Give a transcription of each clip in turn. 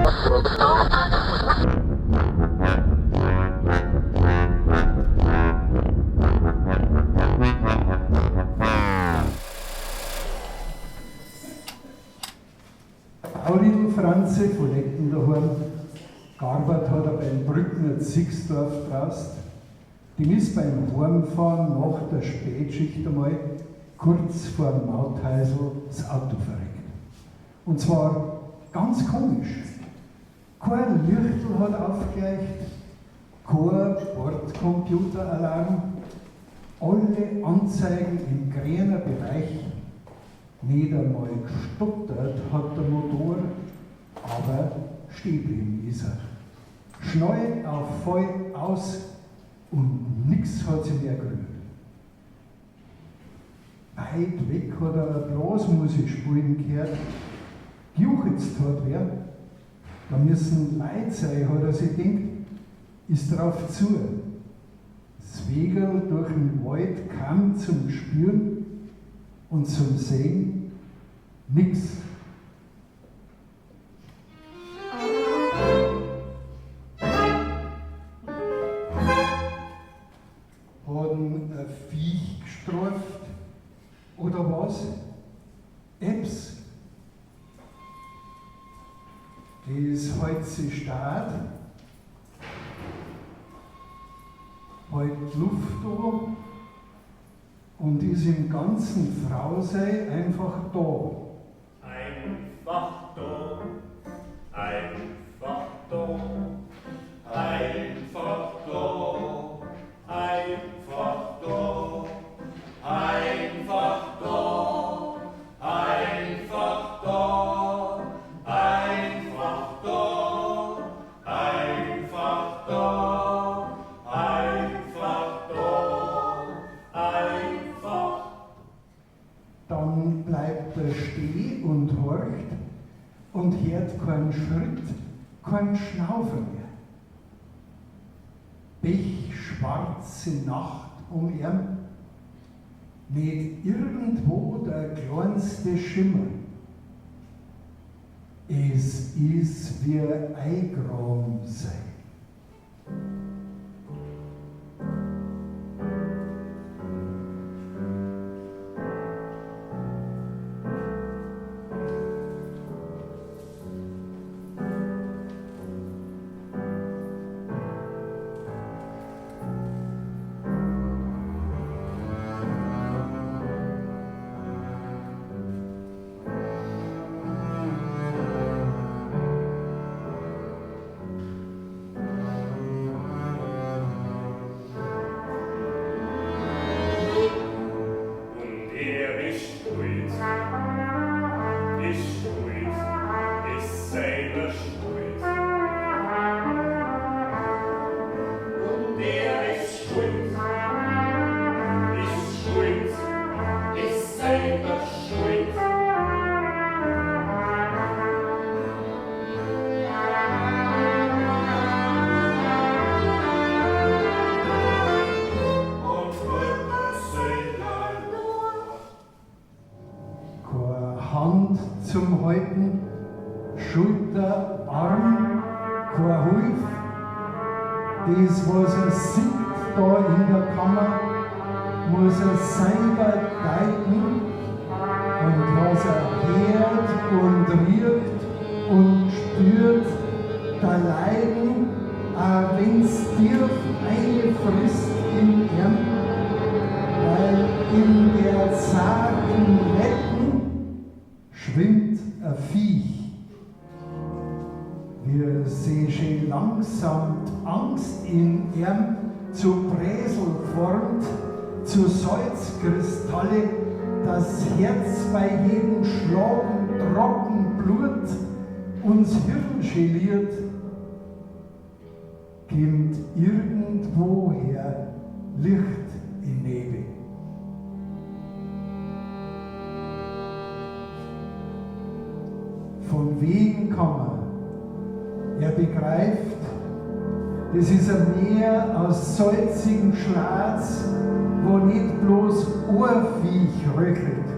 Aurel Franze von Lecken daheim, gearbeitet hat er beim Brückner Zixdorf draußen. Die ist beim Heimfahren nach der Spätschicht einmal kurz vor dem Mauthäusl das Auto verreckt. Und zwar ganz komisch. Kein Lichtel hat aufgeleuchtet, kein Bordcomputer-Alarm, alle Anzeigen im grünen Bereich. Nicht einmal gestottert hat der Motor, aber stehen geblieben ist er. Schnell auf voll aus und nichts hat sich mehr gerührt. Weit weg hat er eine Blasmusik spielen gehört, gejuchzt hat wer. Da müssen Leute sein, hat er sich gedacht, ist drauf zu. Das Wegel durch den Wald kam zum Spüren und zum Sehen nix. Hat ein Viech gestraft oder was? Ebbs. Das hält sich stark, hält Luft an und ist im ganzen Frausein einfach da. Einfach da, einfach da, einfach da, einfach da, einfach da, einfach da, einfach da, einfach da, einfach da, einfach. Dann bleibt er stehen und horcht und hört keinen Schritt, kein Schnaufen mehr. Pechschwarze Nacht um ihn, nicht irgendwo der kleinste Schimmer. Es ist wie eingraben sein. Zum Halten, Schulter, Arm, kein Hilf. Das, was er sieht da in der Kammer, muss er selber deuten. Und was er hört und riecht und spürt, da Leiden, auch wenn's tief einfrisst in ihm, weil in der zarten Retten schwimmt ein Viech. Wir sehen schon langsam die Angst in ihm zu Bresel formt, zu Salzkristalle, das Herz bei jedem Schlagen trocken Blut uns Hirn geliert, kommt irgendwoher Licht in Nebel. Von wegen kann man. Er begreift, das ist ein Meer aus salzigem Schlatz, wo nicht bloß Ohrviech röchelt.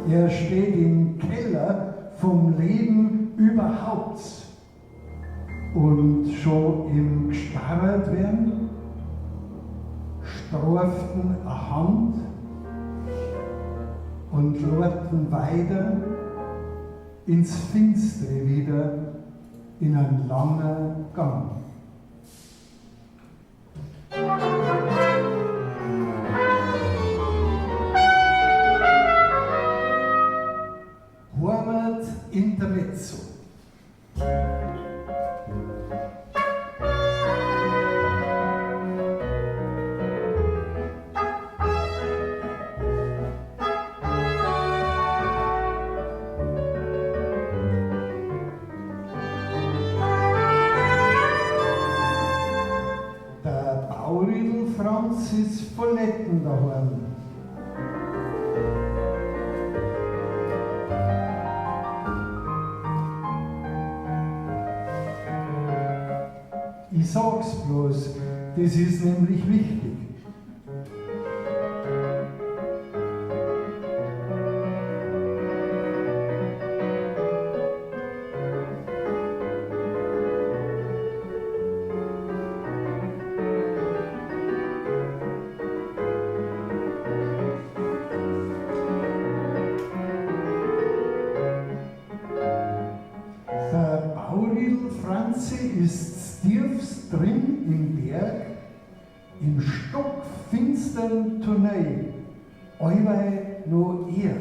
Er steht im Keller vom Leben überhaupt. Und schon im gestarrt werden, straften eine Hand und lorten weiter ins Finstere wieder in ein langer Gang. Heimat Intermezzo. Der Bauriedl Franz ist von Letten daheim. Ich sag's bloß, das ist nämlich wichtig. Der Bauriedl Franzi ist tiefst drin im Berg, im stockfinstern Tunnel, allweil noch er.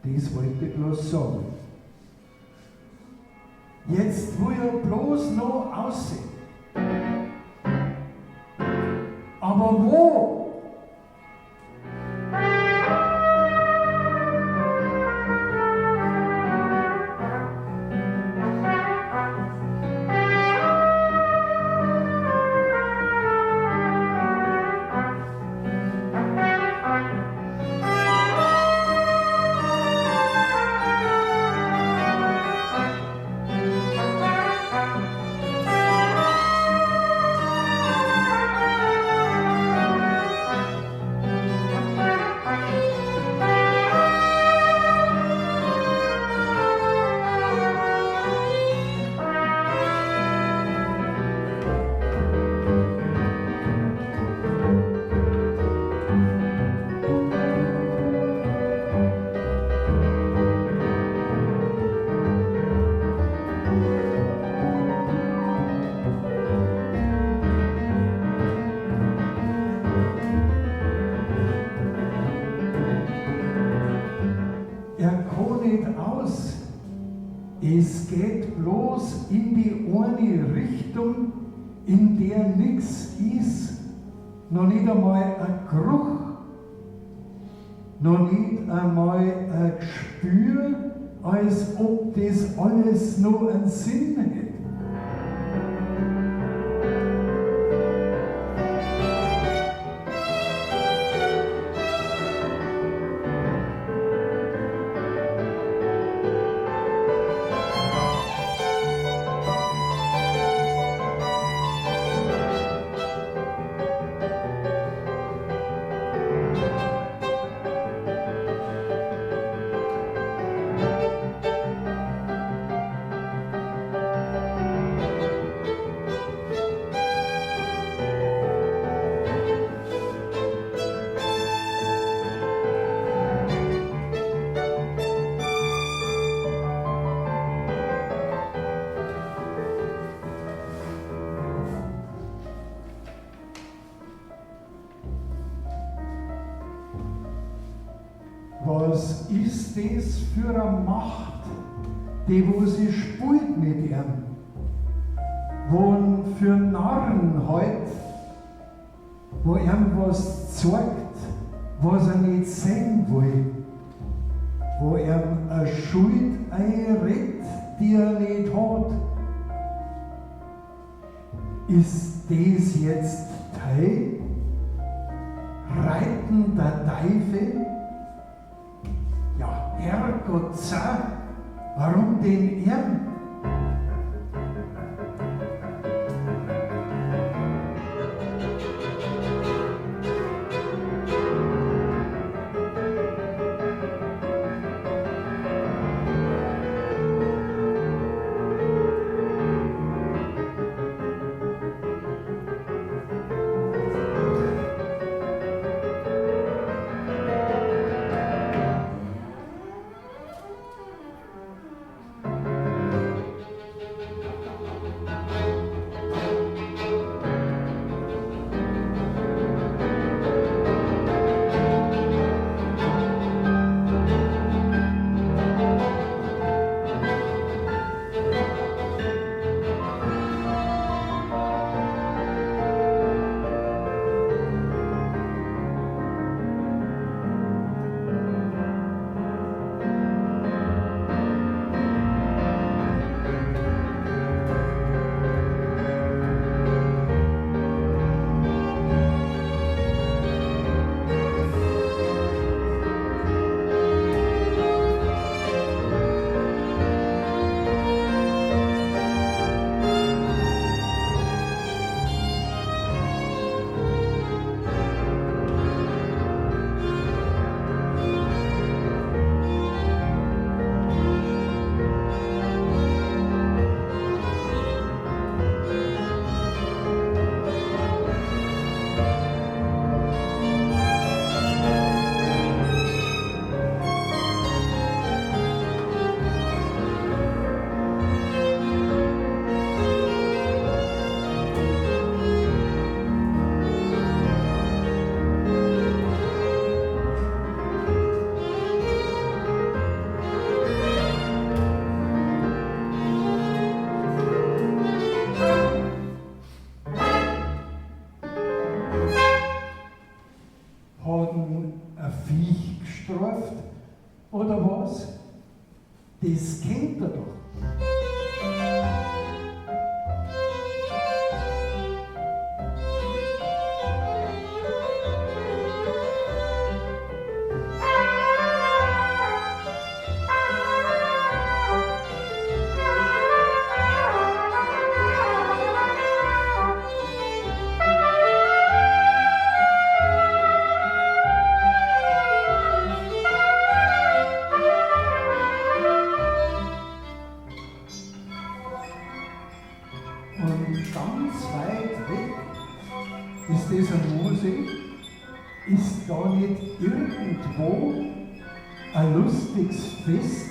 Das wollte ich bloß sagen. Jetzt will er bloß noch aussehen. Aber wo? Aus. Es geht bloß in die eine Richtung, in der nichts ist, noch nicht einmal ein Geruch, noch nicht einmal ein Gespür, als ob das alles noch einen Sinn hätte. Was ist das für eine Macht, die wo sie spielt mit ihm? Wo ihn für Narren hält, wo ihm was zeigt, was er nicht sehen will, wo er eine Schuld einredet, die er nicht hat. Ist das jetzt Teil? Reiten der Teufel? Ja, Herrgott sei, warum denn er? was? Das kennt er doch. Ganz weit weg ist dieser Mose, ist da nicht irgendwo ein lustiges Fest?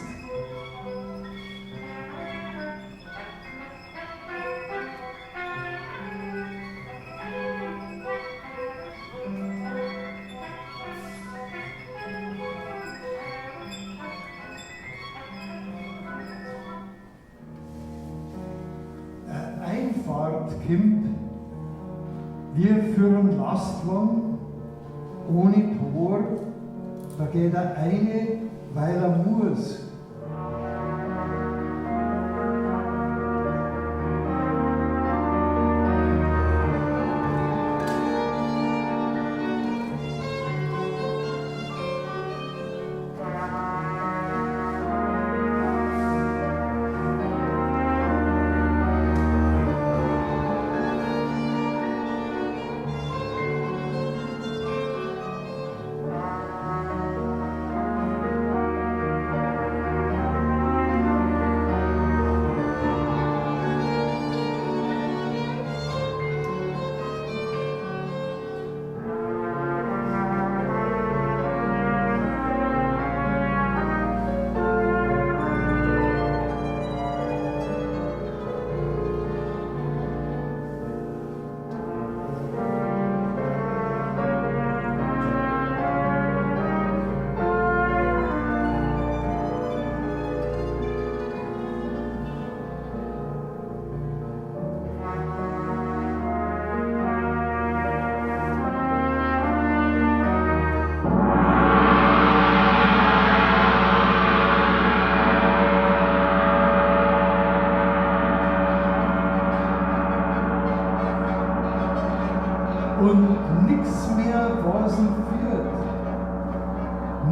Einfahrt kommt, wir führen Lastwagen ohne Tor, da geht er eine, weil er muss. Und nichts mehr, was ihn führt,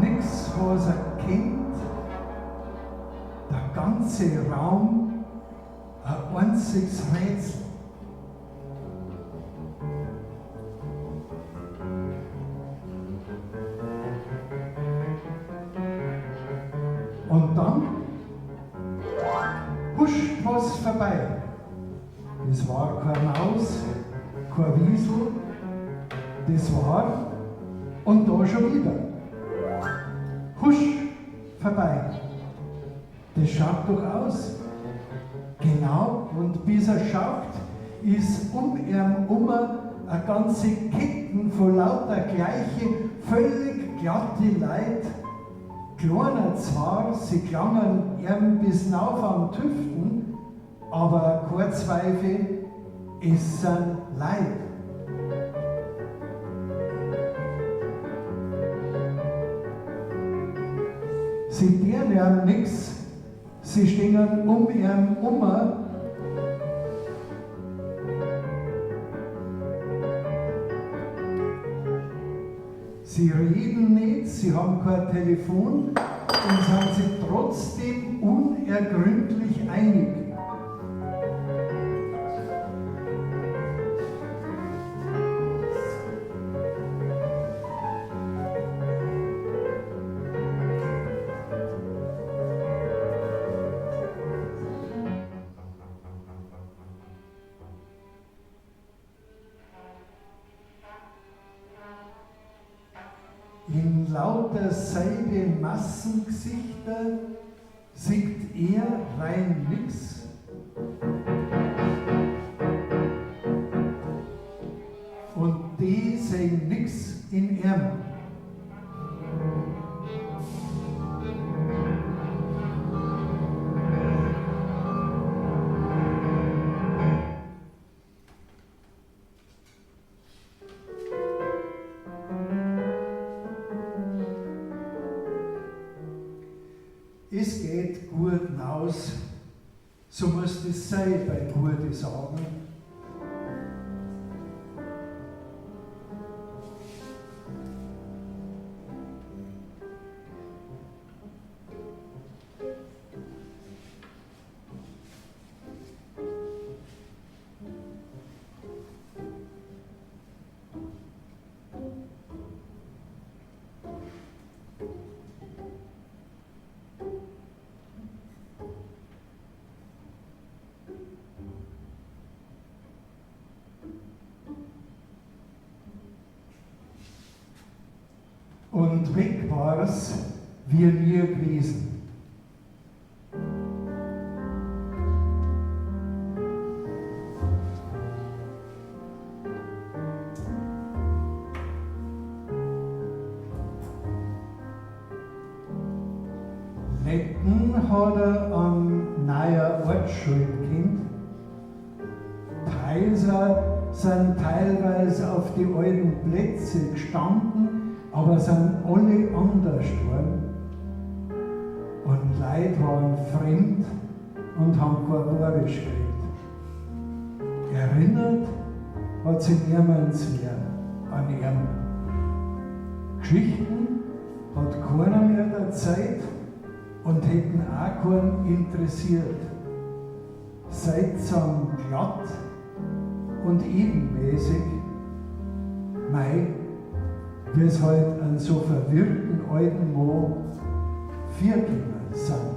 nichts, was er kennt, der ganze Raum ein einziges Rätsel. Und dann huscht was vorbei. Das war kein Maus, kein Wiesel, das war, und da schon wieder. Husch, vorbei. Das schaut doch aus. Genau, und bis er schaut, ist um ihn eine ganze Ketten von lauter gleiche, völlig glatte Leid. Kleiner zwar, sie klangen ihm bis nauf am Tüften, aber kein Zweifel, es sind Leid. Sie tun ihm nichts, sie stehen um ihn Sie reden nicht, sie haben kein Telefon und sind sich trotzdem unergründlich einig. In lauter selbe Massengesichter sieht er rein nix. Und die sehen nix in ihm. es geht gut hinaus, so muss das sein bei guten Sagen. Und weg war's, wie nie gewesen. Letten hat er am neuen Ortsschule gekannt. Kaiser sind teilweise auf die alten Plätze gestanden, aber sind alle anders geworden. Und Leute waren fremd und haben kein Bayerisch geredet. Erinnert hat sich niemand mehr an ihn. Geschichten hat keiner mehr erzählt und hätten auch keinen interessiert. Seltsam glatt und ebenmäßig. Mei, wie es halt an so verwirrten alten Mann Vierteln sind.